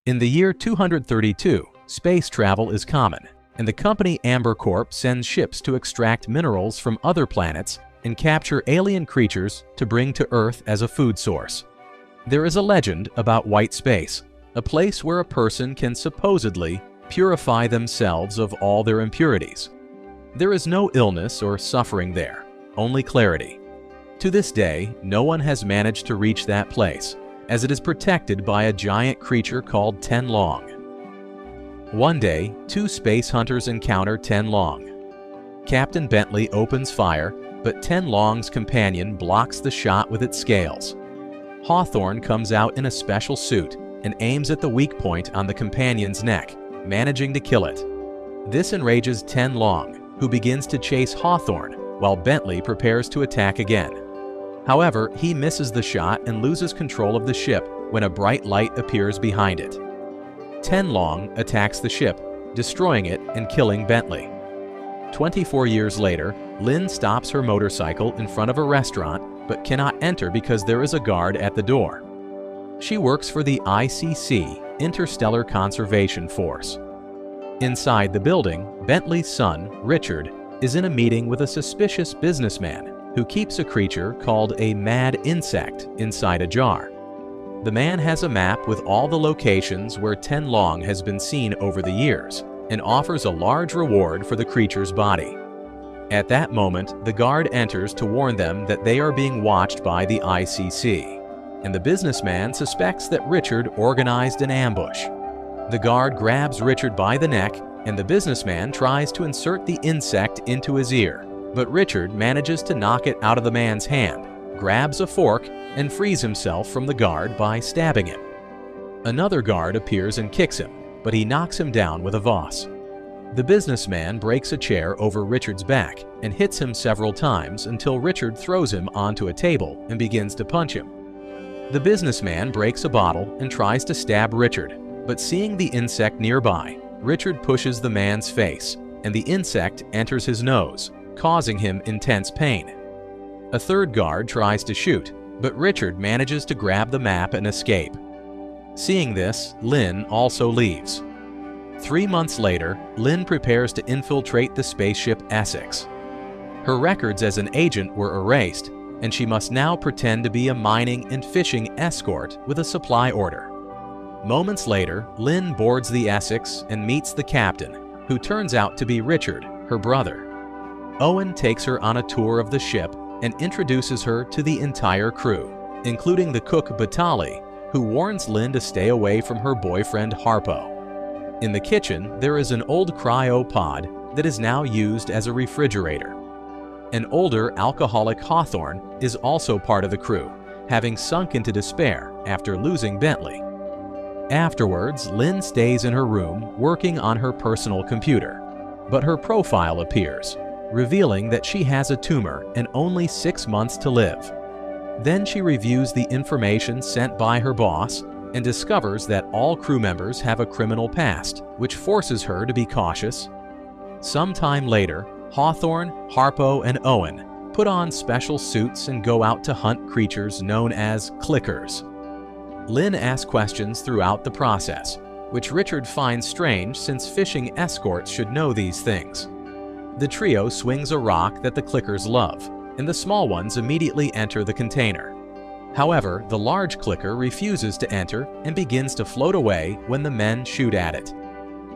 In the year 232, space travel is common, and the company Amber Corp sends ships to extract minerals from other planets and capture alien creatures to bring to Earth as a food source. There is a legend about white space, a place where a person can supposedly purify themselves of all their impurities. There is no illness or suffering there, only clarity. To this day, no one has managed to reach that place, as it is protected by a giant creature called Ten Long. One day, two space hunters encounter Ten Long. Captain Bentley opens fire, but Ten Long's companion blocks the shot with its scales. Hawthorne comes out in a special suit and aims at the weak point on the companion's neck, managing to kill it. This enrages Ten Long, who begins to chase Hawthorne while Bentley prepares to attack again. However, he misses the shot and loses control of the ship when a bright light appears behind it. Ten Long attacks the ship, destroying it and killing Bentley. 24 years later, Lynn stops her motorcycle in front of a restaurant but cannot enter because there is a guard at the door. She works for the ICC, Interstellar Conservation Force. Inside the building, Bentley's son, Richard, is in a meeting with a suspicious businessman who keeps a creature called a mad insect inside a jar. The man has a map with all the locations where Ten Long has been seen over the years and offers a large reward for the creature's body. At that moment, the guard enters to warn them that they are being watched by the ICC, and the businessman suspects that Richard organized an ambush. The guard grabs Richard by the neck, and the businessman tries to insert the insect into his ear, but Richard manages to knock it out of the man's hand, grabs a fork, and frees himself from the guard by stabbing him. Another guard appears and kicks him, but he knocks him down with a vase. The businessman breaks a chair over Richard's back and hits him several times until Richard throws him onto a table and begins to punch him. The businessman breaks a bottle and tries to stab Richard, but seeing the insect nearby, Richard pushes the man's face, and the insect enters his nose, causing him intense pain. A third guard tries to shoot, but Richard manages to grab the map and escape. Seeing this, Lynn also leaves. 3 months later, Lynn prepares to infiltrate the spaceship Essex. Her records as an agent were erased, and she must now pretend to be a mining and fishing escort with a supply order. Moments later, Lynn boards the Essex and meets the captain, who turns out to be Richard, her brother. Owen takes her on a tour of the ship and introduces her to the entire crew, including the cook Batali, who warns Lynn to stay away from her boyfriend Harpo. In the kitchen, there is an old cryopod that is now used as a refrigerator. An older alcoholic Hawthorne is also part of the crew, having sunk into despair after losing Bentley. Afterwards, Lynn stays in her room working on her personal computer, but her profile appears, revealing that she has a tumor and only 6 months to live. Then she reviews the information sent by her boss and discovers that all crew members have a criminal past, which forces her to be cautious. Sometime later, Hawthorne, Harpo, and Owen put on special suits and go out to hunt creatures known as clickers. Lynn asks questions throughout the process, which Richard finds strange since fishing escorts should know these things. The trio swings a rock that the clickers love, and the small ones immediately enter the container. However, the large clicker refuses to enter and begins to float away when the men shoot at it.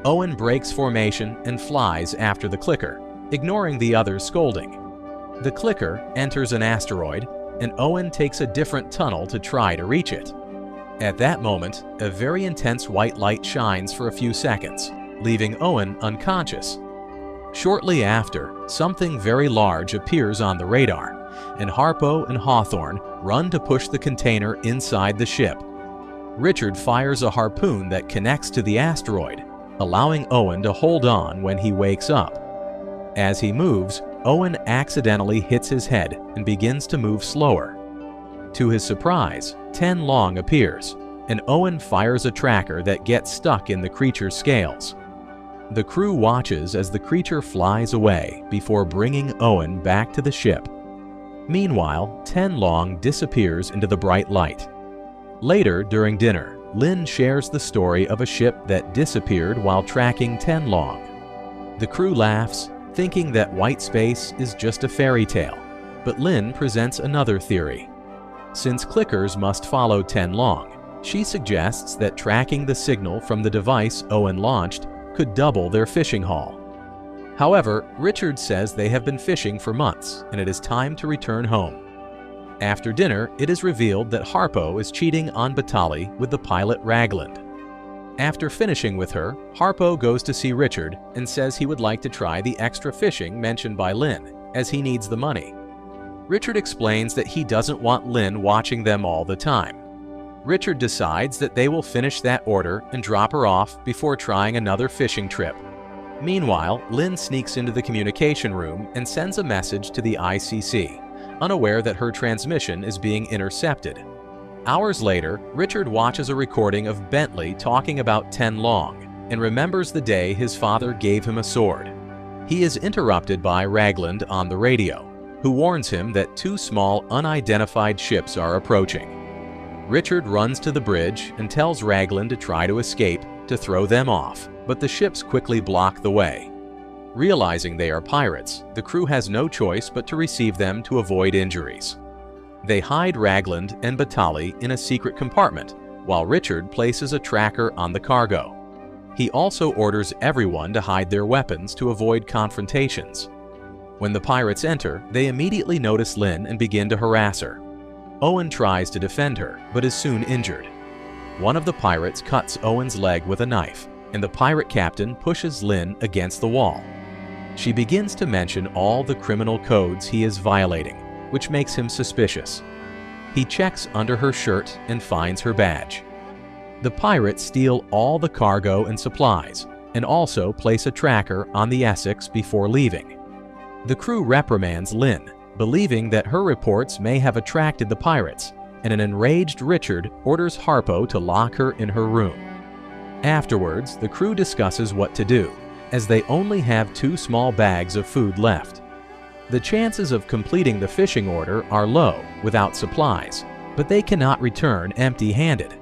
Owen breaks formation and flies after the clicker, ignoring the others' scolding. The clicker enters an asteroid, and Owen takes a different tunnel to try to reach it. At that moment, a very intense white light shines for a few seconds, leaving Owen unconscious. Shortly after, something very large appears on the radar, and Harpo and Hawthorne run to push the container inside the ship. Richard fires a harpoon that connects to the asteroid, allowing Owen to hold on when he wakes up. As he moves, Owen accidentally hits his head and begins to move slower. To his surprise, Ten Long appears, and Owen fires a tracker that gets stuck in the creature's scales. The crew watches as the creature flies away before bringing Owen back to the ship. Meanwhile, Ten Long disappears into the bright light. Later, during dinner, Lynn shares the story of a ship that disappeared while tracking 10 Long. The crew laughs, thinking that white space is just a fairy tale, but Lynn presents another theory. Since clickers must follow 10 Long, she suggests that tracking the signal from the device Owen launched could double their fishing haul. However, Richard says they have been fishing for months and it is time to return home. After dinner, it is revealed that Harpo is cheating on Batali with the pilot Ragland. After finishing with her, Harpo goes to see Richard and says he would like to try the extra fishing mentioned by Lynn, as he needs the money. Richard explains that he doesn't want Lynn watching them all the time. Richard decides that they will finish that order and drop her off before trying another fishing trip. Meanwhile, Lynn sneaks into the communication room and sends a message to the ICC, unaware that her transmission is being intercepted. Hours later, Richard watches a recording of Bentley talking about 10 Long and remembers the day his father gave him a sword. He is interrupted by Ragland on the radio, who warns him that 2 small, unidentified ships are approaching. Richard runs to the bridge and tells Ragland to try to escape to throw them off, but the ships quickly block the way. Realizing they are pirates, the crew has no choice but to receive them to avoid injuries. They hide Ragland and Batali in a secret compartment, while Richard places a tracker on the cargo. He also orders everyone to hide their weapons to avoid confrontations. When the pirates enter, they immediately notice Lynn and begin to harass her. Owen tries to defend her, but is soon injured. One of the pirates cuts Owen's leg with a knife, and the pirate captain pushes Lynn against the wall. She begins to mention all the criminal codes he is violating, which makes him suspicious. He checks under her shirt and finds her badge. The pirates steal all the cargo and supplies, and also place a tracker on the Essex before leaving. The crew reprimands Lynn, believing that her reports may have attracted the pirates, and an enraged Richard orders Harpo to lock her in her room. Afterwards, the crew discusses what to do, as they only have 2 small bags of food left. The chances of completing the fishing order are low without supplies, but they cannot return empty-handed.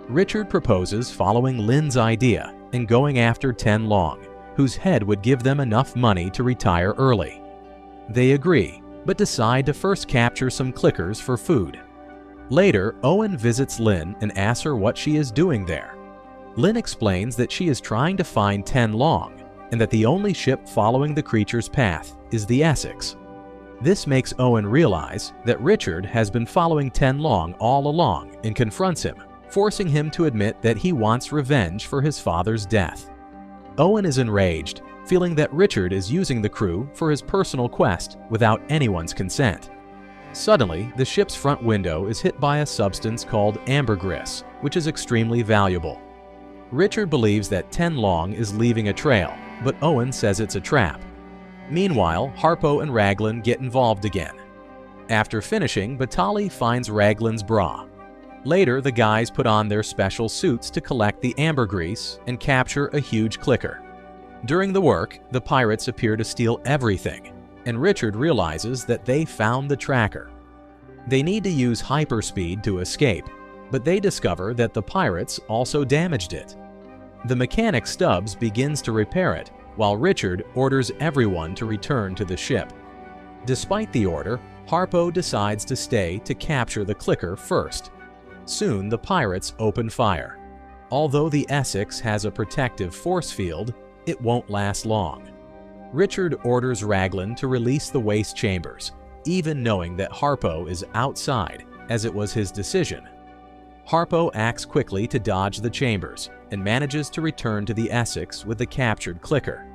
Richard proposes following Lynn's idea and going after 10 Long, whose head would give them enough money to retire early. They agree, but decide to first capture some clickers for food. Later, Owen visits Lynn and asks her what she is doing there. Lynn explains that she is trying to find 10 Long, and that the only ship following the creature's path is the Essex. This makes Owen realize that Richard has been following 10 Long all along and confronts him, forcing him to admit that he wants revenge for his father's death. Owen is enraged, feeling that Richard is using the crew for his personal quest without anyone's consent. Suddenly, the ship's front window is hit by a substance called ambergris, which is extremely valuable. Richard believes that 10 Long is leaving a trail, but Owen says it's a trap. Meanwhile, Harpo and Ragland get involved again. After finishing, Batali finds Ragland's bra. Later, the guys put on their special suits to collect the ambergris and capture a huge clicker. During the work, the pirates appear to steal everything, and Richard realizes that they found the tracker. They need to use hyperspeed to escape, but they discover that the pirates also damaged it. The mechanic Stubbs begins to repair it, while Richard orders everyone to return to the ship. Despite the order, Harpo decides to stay to capture the clicker first. Soon, the pirates open fire. Although the Essex has a protective force field, it won't last long. Richard orders Ragland to release the waste chambers, even knowing that Harpo is outside, as it was his decision. Harpo acts quickly to dodge the chambers and manages to return to the Essex with the captured clicker.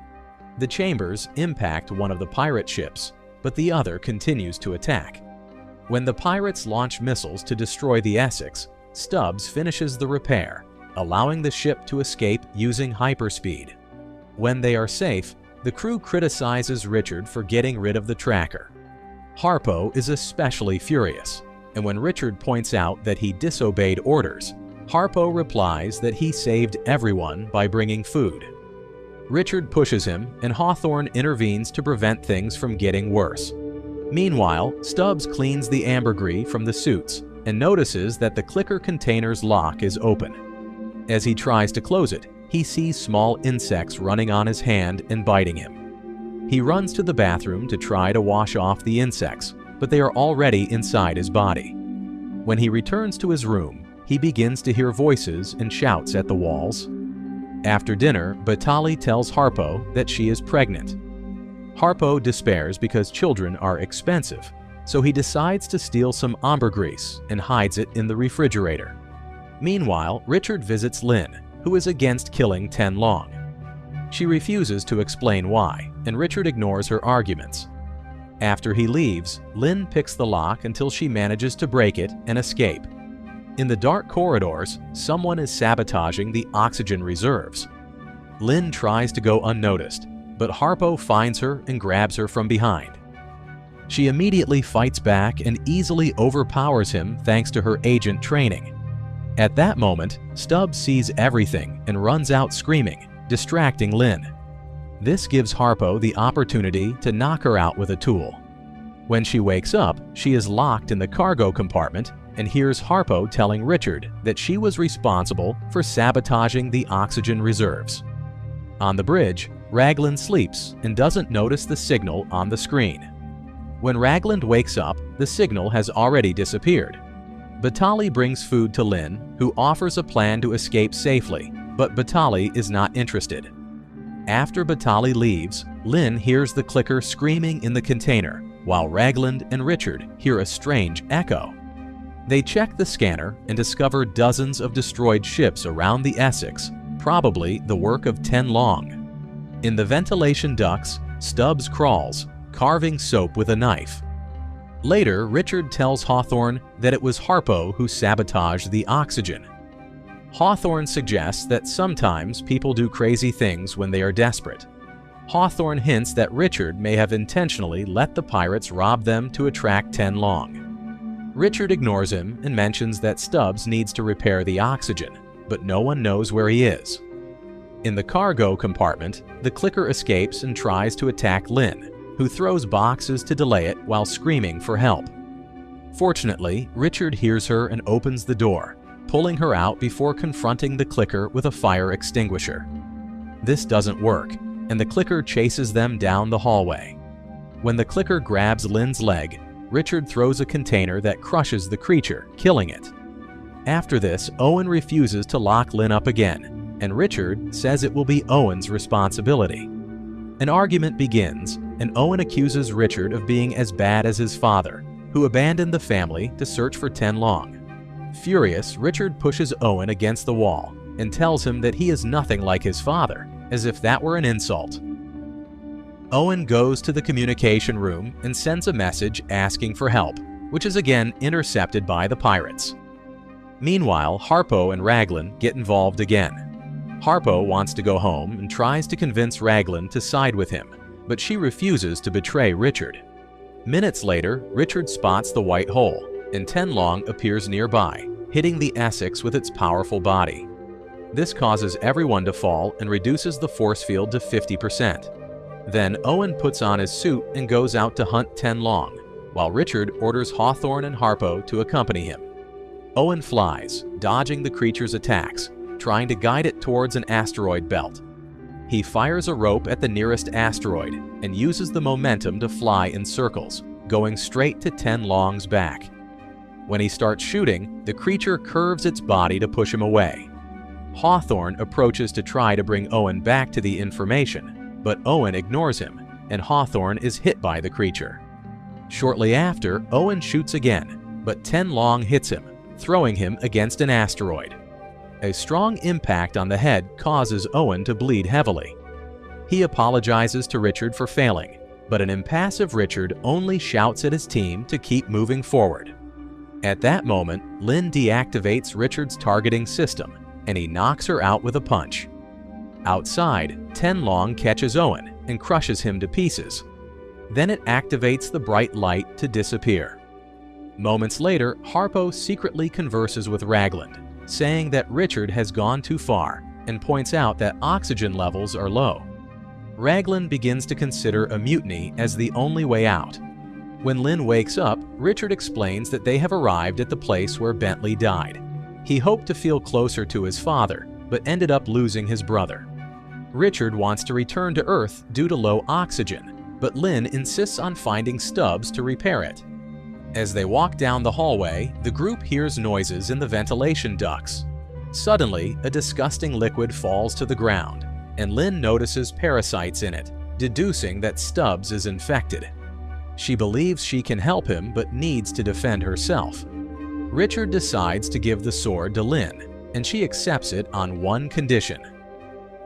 The chambers impact one of the pirate ships, but the other continues to attack. When the pirates launch missiles to destroy the Essex, Stubbs finishes the repair, allowing the ship to escape using hyperspeed. When they are safe, the crew criticizes Richard for getting rid of the tracker. Harpo is especially furious, and when Richard points out that he disobeyed orders, Harpo replies that he saved everyone by bringing food. Richard pushes him, and Hawthorne intervenes to prevent things from getting worse. Meanwhile, Stubbs cleans the ambergris from the suits and notices that the clicker container's lock is open. As he tries to close it, he sees small insects running on his hand and biting him. He runs to the bathroom to try to wash off the insects, but they are already inside his body. When he returns to his room, he begins to hear voices and shouts at the walls. After dinner, Batali tells Harpo that she is pregnant. Harpo despairs because children are expensive, so he decides to steal some ambergris and hides it in the refrigerator. Meanwhile, Richard visits Lynn, who is against killing Ten Long. She refuses to explain why, and Richard ignores her arguments. After he leaves, Lynn picks the lock until she manages to break it and escape. In the dark corridors, someone is sabotaging the oxygen reserves. Lynn tries to go unnoticed, but Harpo finds her and grabs her from behind. She immediately fights back and easily overpowers him thanks to her agent training. At that moment, Stubbs sees everything and runs out screaming, distracting Lynn. This gives Harpo the opportunity to knock her out with a tool. When she wakes up, she is locked in the cargo compartment and hears Harpo telling Richard that she was responsible for sabotaging the oxygen reserves. On the bridge, Raglan sleeps and doesn't notice the signal on the screen. When Raglan wakes up, the signal has already disappeared. Batali brings food to Lynn, who offers a plan to escape safely, but Batali is not interested. After Batali leaves, Lynn hears the clicker screaming in the container, while Raglan and Richard hear a strange echo. They check the scanner and discover dozens of destroyed ships around the Essex, probably the work of Ten Long. In the ventilation ducts, Stubbs crawls, carving soap with a knife. Later, Richard tells Hawthorne that it was Harpo who sabotaged the oxygen. Hawthorne suggests that sometimes people do crazy things when they are desperate. Hawthorne hints that Richard may have intentionally let the pirates rob them to attract Ten Long. Richard ignores him and mentions that Stubbs needs to repair the oxygen, but no one knows where he is. In the cargo compartment, the clicker escapes and tries to attack Lynn, who throws boxes to delay it while screaming for help. Fortunately, Richard hears her and opens the door, pulling her out before confronting the clicker with a fire extinguisher. This doesn't work, and the clicker chases them down the hallway. When the clicker grabs Lynn's leg, Richard throws a container that crushes the creature, killing it. After this, Owen refuses to lock Lynn up again, and Richard says it will be Owen's responsibility. An argument begins, and Owen accuses Richard of being as bad as his father, who abandoned the family to search for Ten Long. Furious, Richard pushes Owen against the wall and tells him that he is nothing like his father, as if that were an insult. Owen goes to the communication room and sends a message asking for help, which is again intercepted by the pirates. Meanwhile, Harpo and Raglan get involved again. Harpo wants to go home and tries to convince Raglan to side with him, but she refuses to betray Richard. Minutes later, Richard spots the white hole, and Ten Long appears nearby, hitting the Essex with its powerful body. This causes everyone to fall and reduces the force field to 50%. Then Owen puts on his suit and goes out to hunt Ten Long, while Richard orders Hawthorne and Harpo to accompany him. Owen flies, dodging the creature's attacks, trying to guide it towards an asteroid belt. He fires a rope at the nearest asteroid and uses the momentum to fly in circles, going straight to Ten Long's back. When he starts shooting, the creature curves its body to push him away. Hawthorne approaches to try to bring Owen back to the information, but Owen ignores him, and Hawthorne is hit by the creature. Shortly after, Owen shoots again, but Ten Long hits him, throwing him against an asteroid. A strong impact on the head causes Owen to bleed heavily. He apologizes to Richard for failing, but an impassive Richard only shouts at his team to keep moving forward. At that moment, Lynn deactivates Richard's targeting system, and he knocks her out with a punch. Outside, Ten Long catches Owen and crushes him to pieces. Then it activates the bright light to disappear. Moments later, Harpo secretly converses with Raglan, saying that Richard has gone too far and points out that oxygen levels are low. Raglan begins to consider a mutiny as the only way out. When Lynn wakes up, Richard explains that they have arrived at the place where Bentley died. He hoped to feel closer to his father, but ended up losing his brother. Richard wants to return to Earth due to low oxygen, but Lynn insists on finding Stubbs to repair it. As they walk down the hallway, the group hears noises in the ventilation ducts. Suddenly, a disgusting liquid falls to the ground, and Lynn notices parasites in it, deducing that Stubbs is infected. She believes she can help him but needs to defend herself. Richard decides to give the sword to Lynn, and she accepts it on one condition.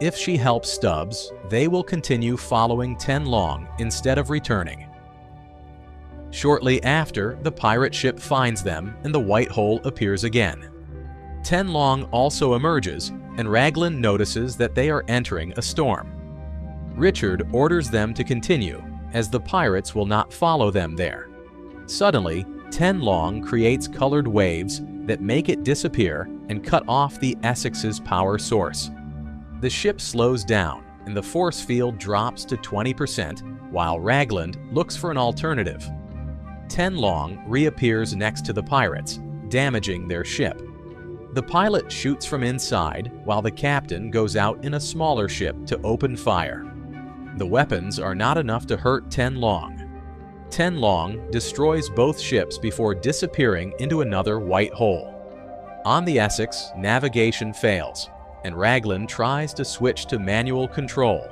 If she helps Stubbs, they will continue following Ten Long instead of returning. Shortly after, the pirate ship finds them and the white hole appears again. Ten Long also emerges, and Raglan notices that they are entering a storm. Richard orders them to continue, as the pirates will not follow them there. Suddenly, Ten Long creates colored waves that make it disappear and cut off the Essex's power source. The ship slows down, and the force field drops to 20%, while Raglan looks for an alternative. Ten Long reappears next to the pirates, damaging their ship. The pilot shoots from inside, while the captain goes out in a smaller ship to open fire. The weapons are not enough to hurt Ten Long. Ten Long destroys both ships before disappearing into another white hole. On the Essex, navigation fails, and Raglan tries to switch to manual control.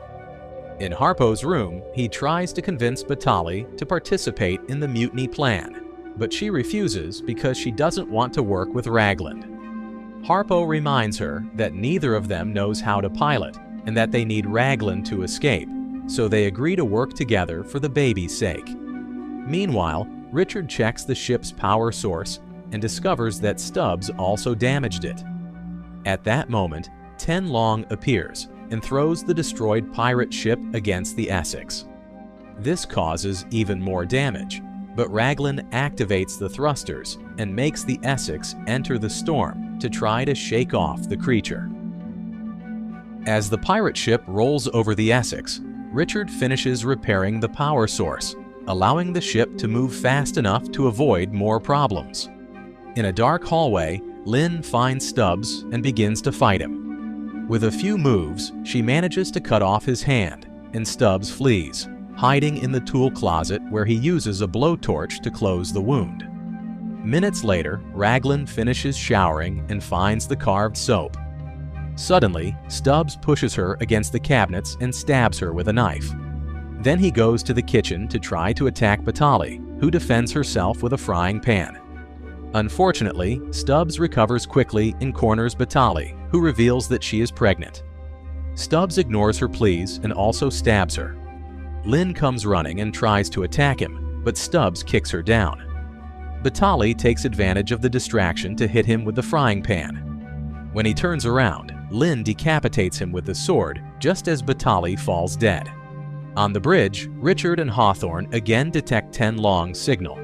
In Harpo's room, he tries to convince Batali to participate in the mutiny plan, but she refuses because she doesn't want to work with Raglan. Harpo reminds her that neither of them knows how to pilot and that they need Raglan to escape, so they agree to work together for the baby's sake. Meanwhile, Richard checks the ship's power source and discovers that Stubbs also damaged it. At that moment, Ten Long appears and throws the destroyed pirate ship against the Essex. This causes even more damage, but Raglan activates the thrusters and makes the Essex enter the storm to try to shake off the creature. As the pirate ship rolls over the Essex, Richard finishes repairing the power source, allowing the ship to move fast enough to avoid more problems. In a dark hallway, Lynn finds Stubbs and begins to fight him. With a few moves, she manages to cut off his hand, and Stubbs flees, hiding in the tool closet where he uses a blowtorch to close the wound. Minutes later, Raglan finishes showering and finds the carved soap. Suddenly, Stubbs pushes her against the cabinets and stabs her with a knife. Then he goes to the kitchen to try to attack Batali, who defends herself with a frying pan. Unfortunately, Stubbs recovers quickly and corners Batali, who reveals that she is pregnant. Stubbs ignores her pleas and also stabs her. Lynn comes running and tries to attack him, but Stubbs kicks her down. Batali takes advantage of the distraction to hit him with the frying pan. When he turns around, Lynn decapitates him with the sword just as Batali falls dead. On the bridge, Richard and Hawthorne again detect Ten Long's signal.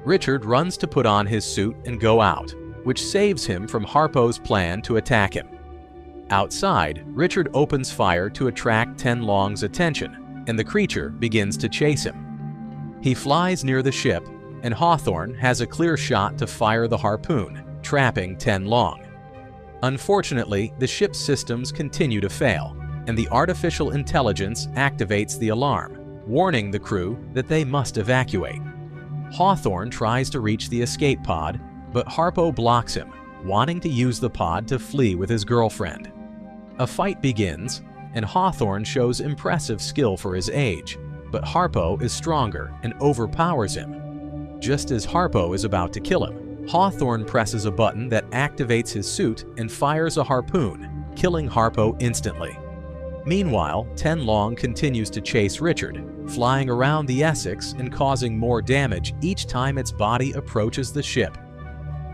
Richard runs to put on his suit and go out, which saves him from Harpo's plan to attack him. Outside, Richard opens fire to attract Ten Long's attention, and the creature begins to chase him. He flies near the ship, and Hawthorne has a clear shot to fire the harpoon, trapping Ten Long. Unfortunately, the ship's systems continue to fail, and the artificial intelligence activates the alarm, warning the crew that they must evacuate. Hawthorne tries to reach the escape pod, but Harpo blocks him, wanting to use the pod to flee with his girlfriend. A fight begins, and Hawthorne shows impressive skill for his age, but Harpo is stronger and overpowers him. Just as Harpo is about to kill him, Hawthorne presses a button that activates his suit and fires a harpoon, killing Harpo instantly. Meanwhile, Ten Long continues to chase Richard, flying around the Essex and causing more damage each time its body approaches the ship.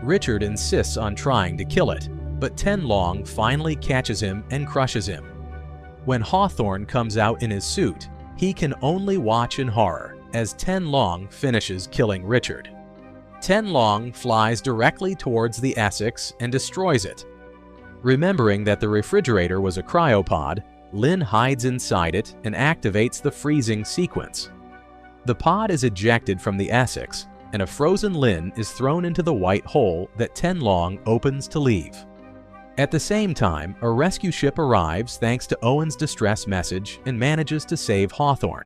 Richard insists on trying to kill it, but Ten Long finally catches him and crushes him. When Hawthorne comes out in his suit, he can only watch in horror as Ten Long finishes killing Richard. Ten Long flies directly towards the Essex and destroys it. Remembering that the refrigerator was a cryopod, Lynn hides inside it and activates the freezing sequence. The pod is ejected from the Essex, and a frozen Lynn is thrown into the white hole that Ten Long opens to leave. At the same time, a rescue ship arrives thanks to Owen's distress message and manages to save Hawthorne.